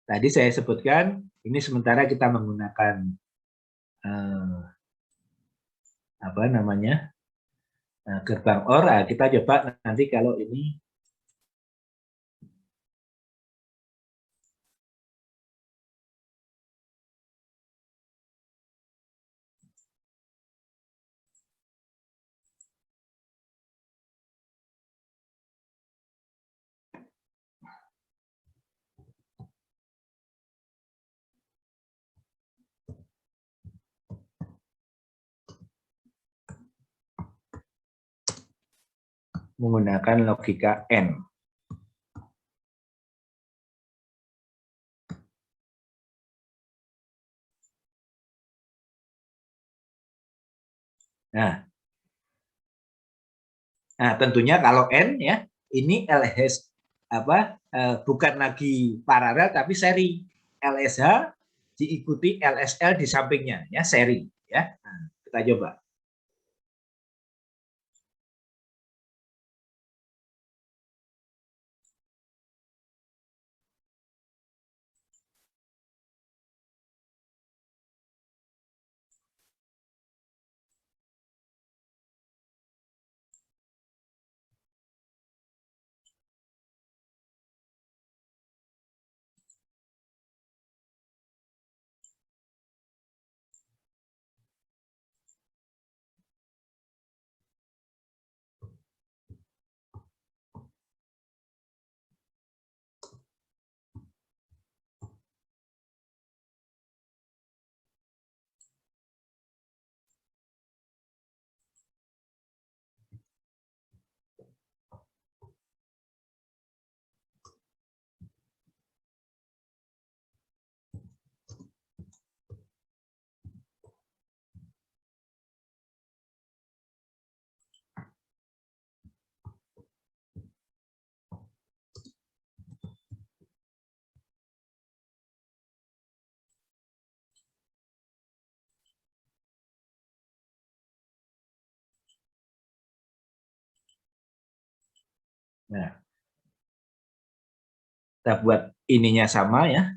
tadi saya sebutkan ini sementara kita menggunakan apa namanya? Gerbang OR. Nah, kita coba nanti kalau ini menggunakan logika N. Nah, tentunya kalau N ya, ini LSH apa bukan lagi paralel tapi seri. LSH diikuti LSL di sampingnya ya, seri ya. Nah, kita coba. Nah, kita buat ininya sama ya.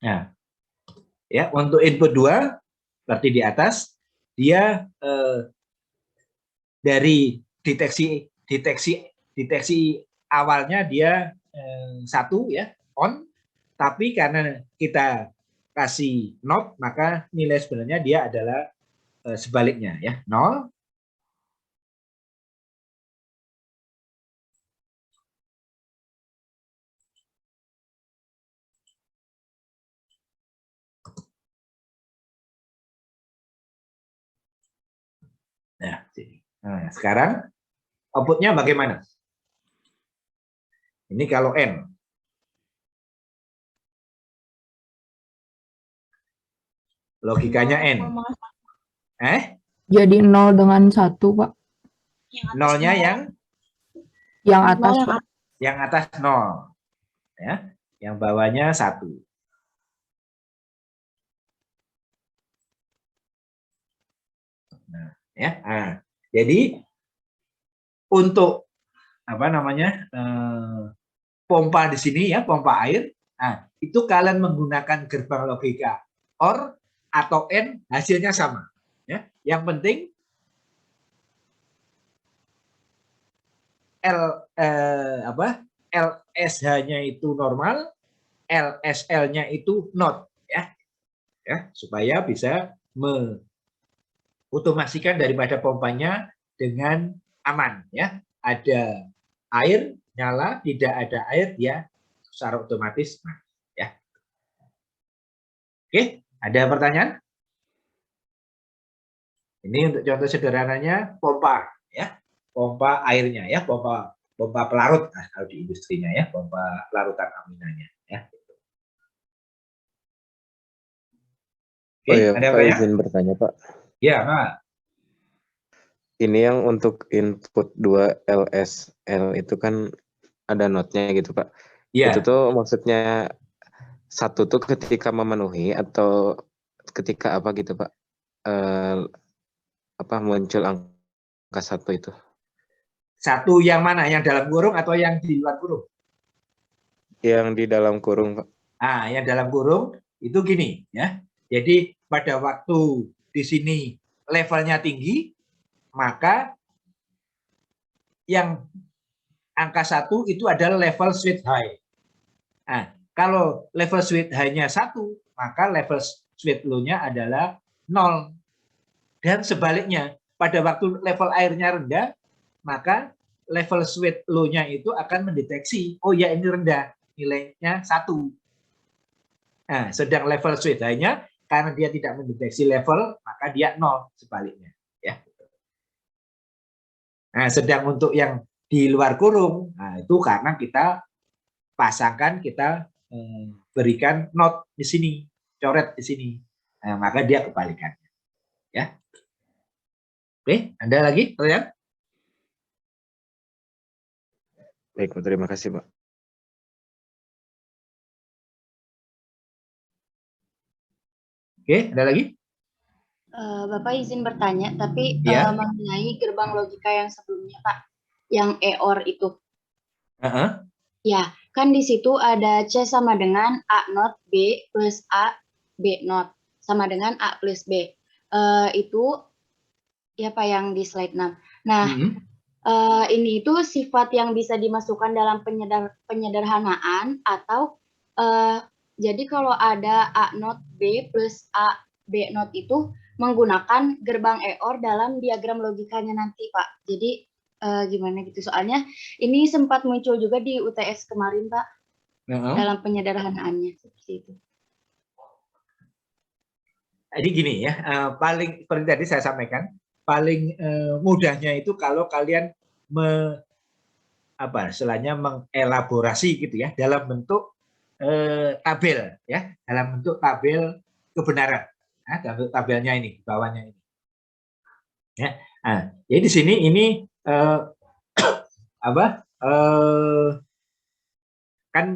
Nah, ya untuk input 2 berarti di atas dia dari deteksi awalnya dia 1 ya on, tapi karena kita kasih not maka nilai sebenarnya dia adalah sebaliknya ya 0. Nah, sekarang outputnya bagaimana? Ini kalau N. Logikanya N. Jadi 0 dengan 1, Pak. Nolnya Yang atas, Pak. yang atas 0. Ya, yang bawahnya 1. Nah, ya. Nah, jadi untuk apa namanya? Pompa di sini ya, pompa air. Nah, itu kalian menggunakan gerbang logika OR atau N, hasilnya sama. Ya, yang penting LSH-nya itu normal, LSL-nya itu not ya. Ya, supaya bisa mengotomasikan daripada pompanya dengan aman ya. Ada air nyala, tidak ada air dia secara otomatis mati ya. Oke, ada pertanyaan? Ini untuk contoh sederhananya pompa ya. Pompa airnya ya, pompa pelarut nah, kalau di industrinya ya, pompa larutan aminanya ya. Oke, Oh ya, ada Pak apa ya? izin bertanya, Pak. Ya, Pak. Ini yang untuk input 2 LSL itu kan ada notnya gitu, Pak. Ya. Itu tuh maksudnya 1 tuh ketika memenuhi atau ketika apa gitu, Pak? Apa muncul angka 1 itu? 1 yang mana? Yang dalam kurung atau yang di luar kurung? Yang di dalam kurung, Pak. Ah, yang dalam kurung itu gini ya. Jadi pada waktu di sini levelnya tinggi, maka yang angka 1 itu adalah level switch high. Nah, kalau level switch high-nya 1, maka level switch low-nya adalah 0. Dan sebaliknya, pada waktu level airnya rendah, maka level switch low-nya itu akan mendeteksi, oh ya ini rendah, nilainya 1. Nah, sedang level switch high-nya, karena dia tidak mendeteksi level, maka dia 0 sebaliknya. Ya. Nah, sedang untuk yang di luar kurung, nah itu karena kita pasangkan, kita berikan not di sini, coret di sini. Nah, maka dia kebalikannya. Ya. Oke, ada lagi pertanyaan? Baik, Pak. Terima kasih, Pak. Oke, ada lagi? Bapak izin bertanya, tapi Ya. mengenai gerbang logika yang sebelumnya, Pak, yang EOR itu. Ya, kan di situ ada C sama dengan A not B plus A B not sama dengan A plus B. Itu ya Pak yang di slide 6. Nah, ini itu sifat yang bisa dimasukkan dalam penyederhanaan atau jadi kalau ada A not B plus A B not itu menggunakan gerbang EOR dalam diagram logikanya nanti, Pak. Jadi gimana gitu, soalnya ini sempat muncul juga di UTS kemarin, Pak, dalam penyederhanaannya seperti itu. Jadi gini ya, paling seperti tadi saya sampaikan, paling mudahnya itu kalau kalian istilahnya mengelaborasi gitu ya dalam bentuk tabel ya, dalam bentuk tabel kebenaran. Nah, dalam bentuk tabelnya ini, bawahnya ini. Ya, nah, jadi di sini ini kan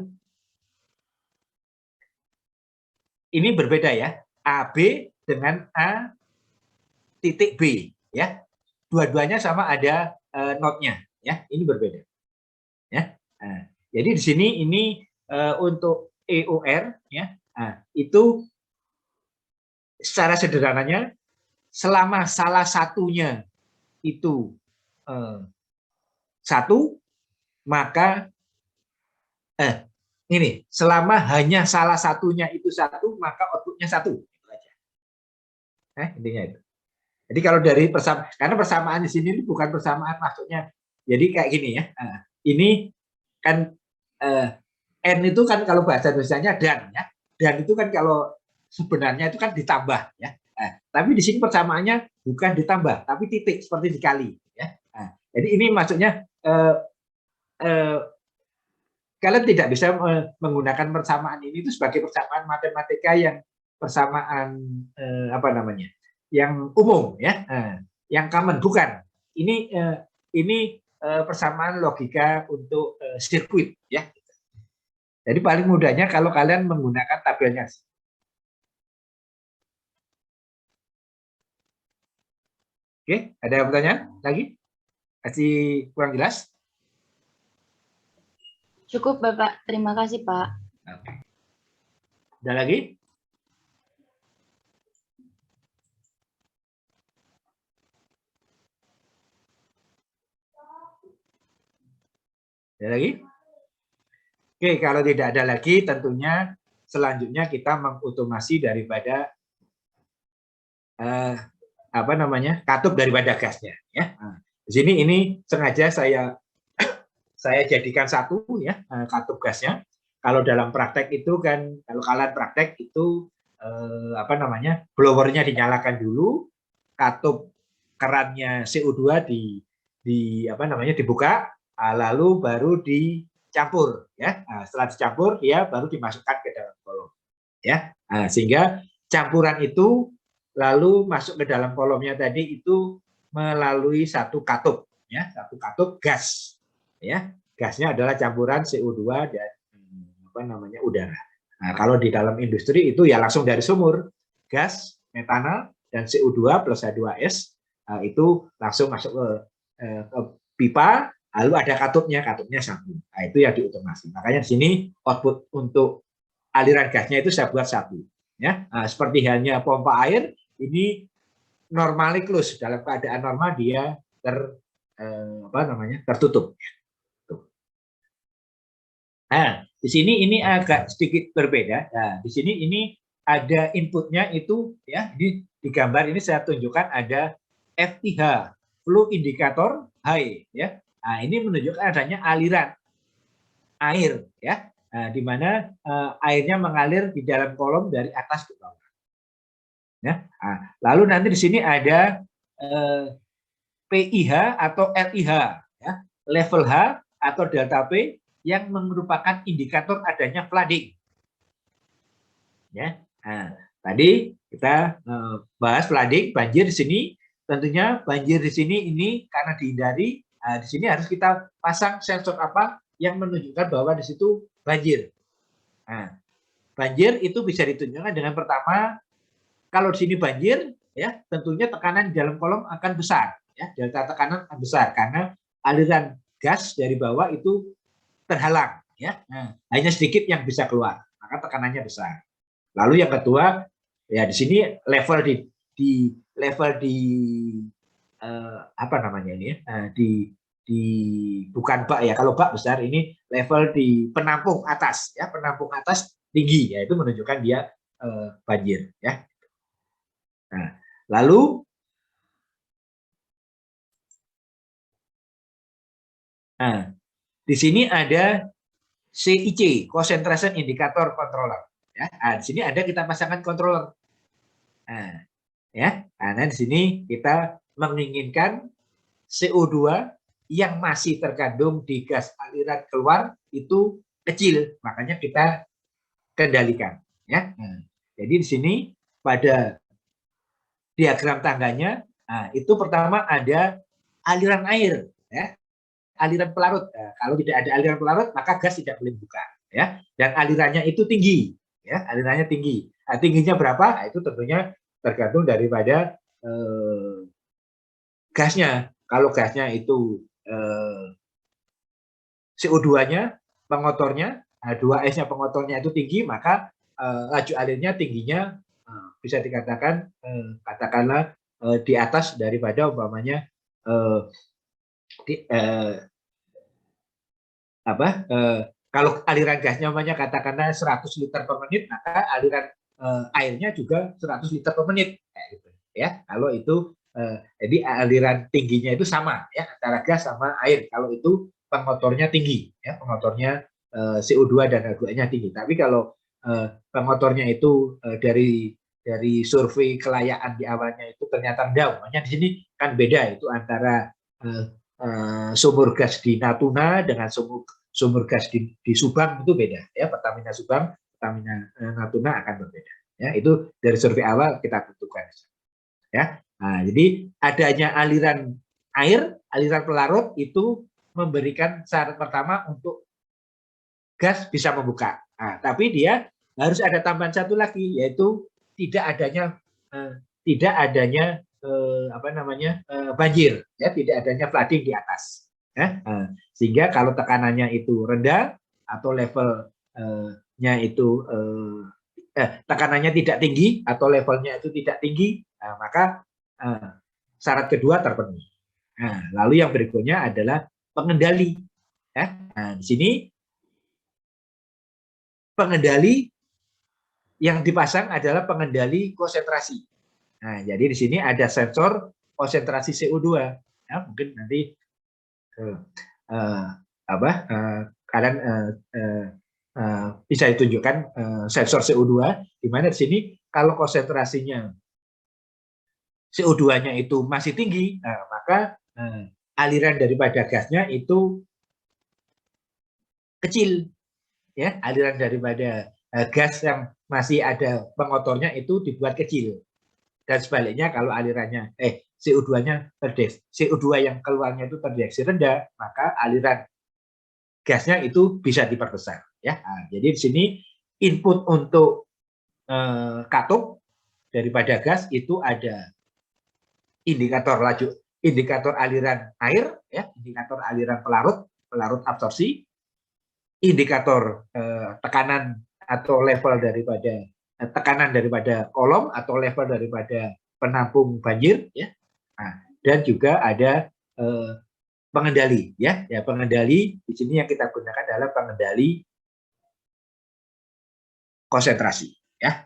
ini berbeda ya, AB dengan A titik B ya, dua-duanya sama ada notnya ya, ini berbeda ya. Nah, jadi di sini ini untuk EOR ya, Nah, itu secara sederhananya selama salah satunya itu satu, maka ini selama hanya salah satunya itu satu, maka outputnya satu. Itu aja. Intinya itu. Jadi kalau dari karena persamaan di sini bukan persamaan maksudnya. Jadi kayak gini ya. Ini kan n itu kan kalau bahasa Indonesianya dan ya. Dan itu kan kalau sebenarnya itu kan ditambah ya. Tapi di sini persamaannya bukan ditambah, tapi titik seperti dikali ya. Jadi ini maksudnya kalian tidak bisa menggunakan persamaan ini itu sebagai persamaan matematika yang persamaan apa namanya? Yang umum ya. Yang common bukan. Ini persamaan logika untuk sirkuit ya. Jadi paling mudahnya kalau kalian menggunakan tabelnya. Oke, ada pertanyaan lagi? Masih kurang jelas? Cukup, Bapak. Terima kasih, Pak. Oke. Ada lagi? Ada lagi? Oke, kalau tidak ada lagi, tentunya selanjutnya kita mengotomasi daripada apa namanya, katup daripada gasnya. Ya, di sini ini sengaja saya jadikan satu ya katup gasnya. Kalau dalam praktek itu kan, kalau kalian praktek itu apa namanya, blowernya dinyalakan dulu, katup kerannya CO2 apa namanya dibuka, lalu baru dicampur ya. Setelah dicampur dia baru dimasukkan ke dalam kolom ya. Sehingga campuran itu lalu masuk ke dalam kolomnya tadi itu melalui satu katup ya, satu katup gas ya. Gasnya adalah campuran CO2 dan apa namanya udara. Nah, kalau di dalam industri itu ya langsung dari sumur, gas, metanol dan CO2 plus H2S itu langsung masuk ke pipa, lalu ada katupnya satu. Nah, itu yang diotomasi. Makanya di sini output untuk aliran gasnya itu saya buat satu. Ya, seperti halnya pompa air, ini normally close, dalam keadaan normal dia tertutup. Nah, di sini ini agak sedikit berbeda. Nah, di sini ini ada inputnya itu ya, di gambar ini saya tunjukkan ada FIH, flow indicator high ya. Nah, ini menunjukkan adanya aliran air ya. Nah, di mana airnya mengalir di dalam kolom dari atas ke bawah. Ya. Nah, lalu nanti di sini ada PIH atau LIH, ya. Level H atau delta P yang merupakan indikator adanya flooding. Ya. Nah, tadi kita bahas flooding, banjir di sini. Tentunya banjir di sini ini karena dihindari. Nah, di sini harus kita pasang sensor apa yang menunjukkan bahwa di situ banjir. Nah, banjir itu bisa ditunjukkan dengan pertama, kalau di sini banjir, ya tentunya tekanan di dalam kolom akan besar, ya delta tekanan akan besar karena aliran gas dari bawah itu terhalang, ya. Nah, hanya sedikit yang bisa keluar, maka tekanannya besar. Lalu yang kedua, ya di sini level apa namanya ini, ya, bukan bak ya, kalau bak besar, ini level di penampung atas ya, penampung atas tinggi ya, itu menunjukkan dia banjir ya. Nah, lalu di sini ada CIC, concentration indicator controller ya. Nah, di sini ada kita pasangkan controller. Nah, ya. Nah, di sini kita menginginkan CO2 yang masih terkandung di gas aliran keluar itu kecil, makanya kita kendalikan ya. Nah, jadi di sini pada diagram tangganya, nah, itu pertama ada aliran air ya, aliran pelarut. Nah, kalau tidak ada aliran pelarut maka gas tidak boleh buka ya, dan alirannya itu tinggi ya, alirannya tinggi. Nah, tingginya berapa? Nah, itu tentunya tergantung daripada gasnya. Kalau gasnya itu CO2-nya, pengotornya, 2S-nya pengotornya itu tinggi, maka laju alirnya tingginya bisa dikatakan katakanlah di atas daripada umpamanya kalau aliran gasnya umpamanya katakanlah 100 liter per menit, maka aliran airnya juga 100 liter per menit, kayak gitu ya. Kalau itu jadi aliran tingginya itu sama ya antara gas sama air. Kalau itu pengotornya tinggi ya, pengotornya CO2 dan H2-nya tinggi. Tapi kalau pengotornya itu dari survei kelayakan di awalnya itu ternyata enggak, makanya di sini kan beda itu antara sumur gas di Natuna dengan sumur gas di Subang itu beda ya. Pertamina Subang, Pertamina Natuna akan berbeda ya. Itu dari survei awal kita tentukan ya. Nah, jadi adanya aliran air, aliran pelarut itu memberikan syarat pertama untuk gas bisa membuka. Nah, tapi dia harus ada tambahan satu lagi, yaitu tidak adanya banjir, ya, tidak adanya flooding di atas. Ya. Sehingga kalau tekanannya itu rendah atau levelnya itu tekanannya tidak tinggi atau levelnya itu tidak tinggi, maka syarat kedua terpenuhi. Nah, lalu yang berikutnya adalah pengendali. Ya. Nah, di sini pengendali yang dipasang adalah pengendali konsentrasi. Nah, jadi di sini ada sensor konsentrasi CO2. Ya, mungkin nanti kalian bisa ditunjukkan sensor CO2, di mana di sini kalau konsentrasinya CO2-nya itu masih tinggi, maka aliran daripada gasnya itu kecil, ya, aliran daripada gas yang masih ada pengotornya itu dibuat kecil. Dan sebaliknya kalau alirannya CO2-nya CO2 yang keluarnya itu terdeteksi rendah, maka aliran gasnya itu bisa diperbesar, ya. Nah, jadi di sini input untuk katup daripada gas itu ada indikator aliran air, ya, indikator aliran pelarut absorpsi, indikator tekanan atau level daripada tekanan daripada kolom atau level daripada penampung banjir, ya. Nah, dan juga ada pengendali, ya, pengendali di sini yang kita gunakan adalah pengendali konsentrasi, ya.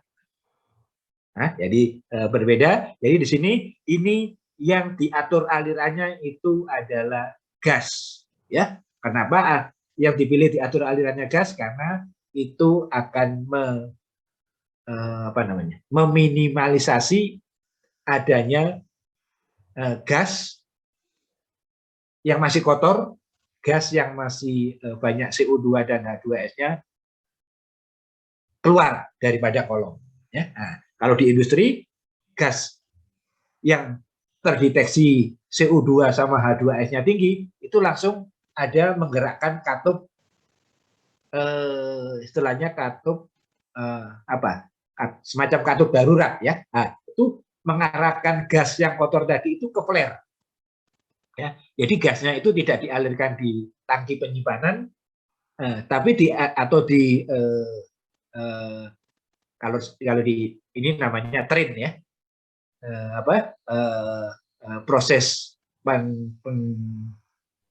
Nah, jadi berbeda. Jadi di sini ini yang diatur alirannya itu adalah gas, ya. Kenapa yang dipilih diatur alirannya gas? Karena itu akan meminimalisasi adanya gas yang masih kotor, gas yang masih banyak CO2 dan H2S-nya keluar daripada kolom. Ya. Nah, kalau di industri, gas yang terdeteksi CO2 sama H2S-nya tinggi, itu langsung ada menggerakkan katup, istilahnya katup semacam katup darurat, ya. Nah, itu mengarahkan gas yang kotor tadi itu ke flare. Ya, jadi gasnya itu tidak dialirkan di tangki penyimpanan, tapi kalau di ini namanya train, ya, proses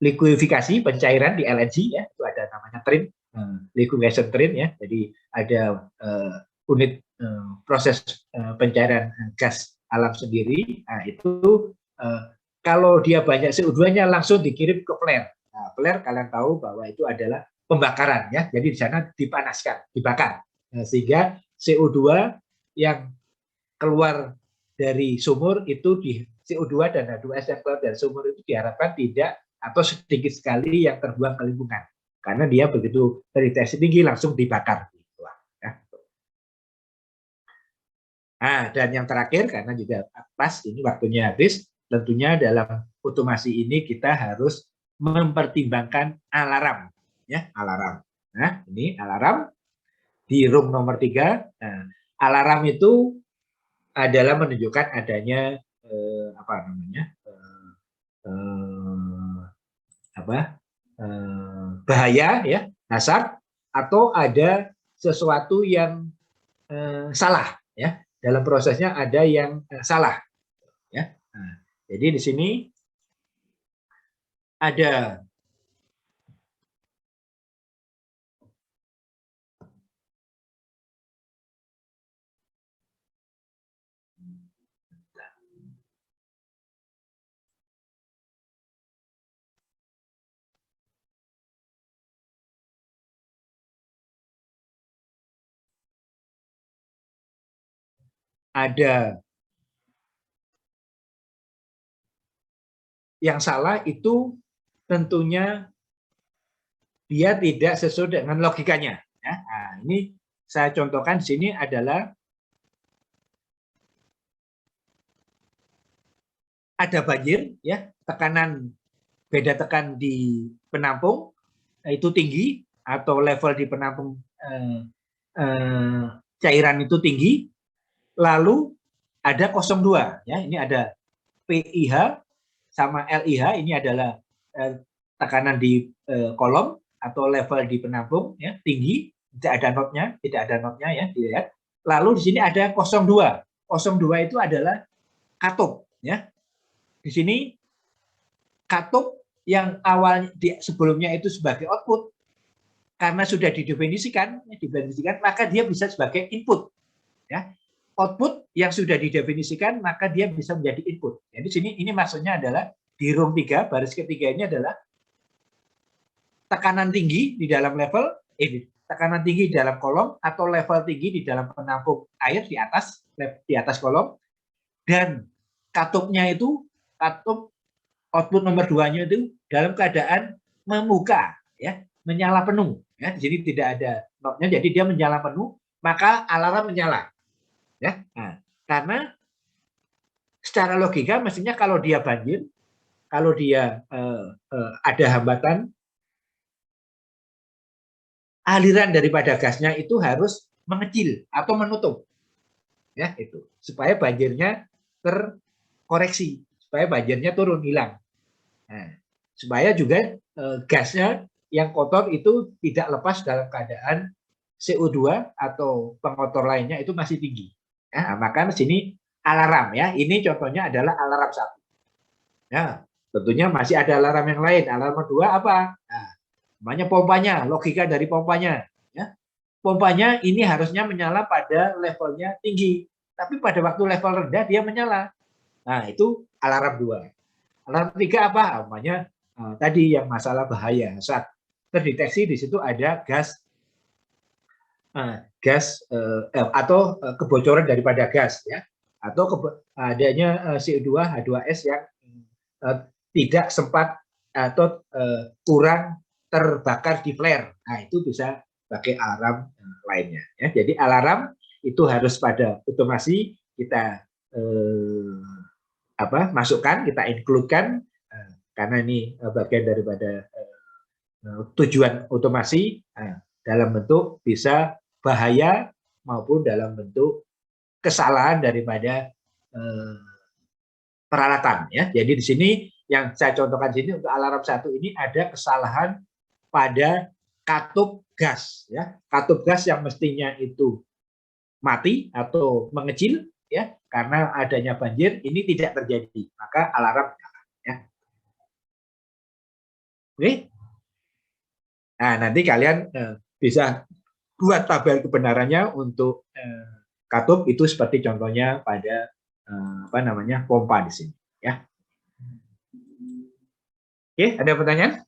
likuifikasi pencairan di LNG, ya, itu ada namanya train, liquefaction train, ya. Jadi ada unit proses pencairan gas alam sendiri. Nah, itu kalau dia banyak CO2-nya langsung dikirim ke flare. Nah, flare kalian tahu bahwa itu adalah pembakaran, ya. Jadi di sana dipanaskan, dibakar. Nah, sehingga CO2 yang keluar dari sumur itu CO2 dan H2S yang keluar dari sumur itu diharapkan tidak atau sedikit sekali yang terbuang ke lingkungan. Karena dia begitu terdeteksi tinggi langsung dibakar. Nah, dan yang terakhir, karena juga pas ini waktunya habis, tentunya dalam otomasi ini kita harus mempertimbangkan alarm, ya, alarm. Nah, ini alarm di room nomor 3. Nah, alarm itu adalah menunjukkan adanya bahaya, ya, hazard, atau ada sesuatu yang salah ya. Dalam prosesnya ada yang salah ya. Nah, jadi di sini ada yang salah itu tentunya dia tidak sesuai dengan logikanya. Ya. Nah, ini saya contohkan di sini adalah ada banjir, ya, tekanan beda tekan di penampung itu tinggi atau level di penampung cairan itu tinggi, lalu ada 02, ya, ini ada PIH sama LIH, ini adalah tekanan di kolom atau level di penampung ya tinggi, tidak ada notnya ya dilihat. Lalu di sini ada 02. 02 itu adalah katup ya. Di sini katup yang awal sebelumnya itu sebagai output karena sudah didefinisikan, maka dia bisa sebagai input ya. Output yang sudah didefinisikan maka dia bisa menjadi input. Jadi sini ini maksudnya adalah di room 3 baris ketiga ini adalah tekanan tinggi di dalam level tekanan tinggi di dalam kolom atau level tinggi di dalam penampung air di atas kolom, dan katupnya itu katup output nomor 2-nya itu dalam keadaan membuka ya, menyala penuh ya. Di sini tidak ada notnya, jadi dia menyala penuh, maka alarm menyala ya. Nah, karena secara logika mestinya kalau dia banjir, kalau dia ada hambatan, aliran daripada gasnya itu harus mengecil atau menutup ya, itu supaya banjirnya terkoreksi, supaya banjirnya turun, hilang. Nah, supaya juga gasnya yang kotor itu tidak lepas dalam keadaan CO2 atau pengotor lainnya itu masih tinggi ya. Nah, maka di sini alarm ya, ini contohnya adalah alarm 1 ya. Tentunya masih ada alarm yang lain. Alarm 2 apa? Nah, namanya pompanya, logika dari pompanya ya. Pompanya ini harusnya menyala pada levelnya tinggi, tapi pada waktu level rendah dia menyala. Nah, itu alarm 2. Alarm 3 apa? Namanya tadi yang masalah bahaya. Saat terdeteksi di situ ada gas atau kebocoran daripada gas ya, atau adanya CO2 H2S yang tidak sempat atau kurang terbakar di flare. Nah, itu bisa pakai alarm lainnya ya. Jadi alarm itu harus pada otomasi kita masukkan, kita include-kan karena ini bagian daripada tujuan otomasi dalam bentuk bisa bahaya maupun dalam bentuk kesalahan daripada peralatan ya. Jadi di sini yang saya contohkan di sini untuk alarm 1 ini ada kesalahan pada katup gas ya. Katup gas yang mestinya itu mati atau mengecil ya, karena adanya banjir ini tidak terjadi, maka alarm nyala ya. Oke. Nah, nanti kalian bisa buat tabel kebenarannya untuk katup itu seperti contohnya pada pompa di sini ya. Oke, ada pertanyaan?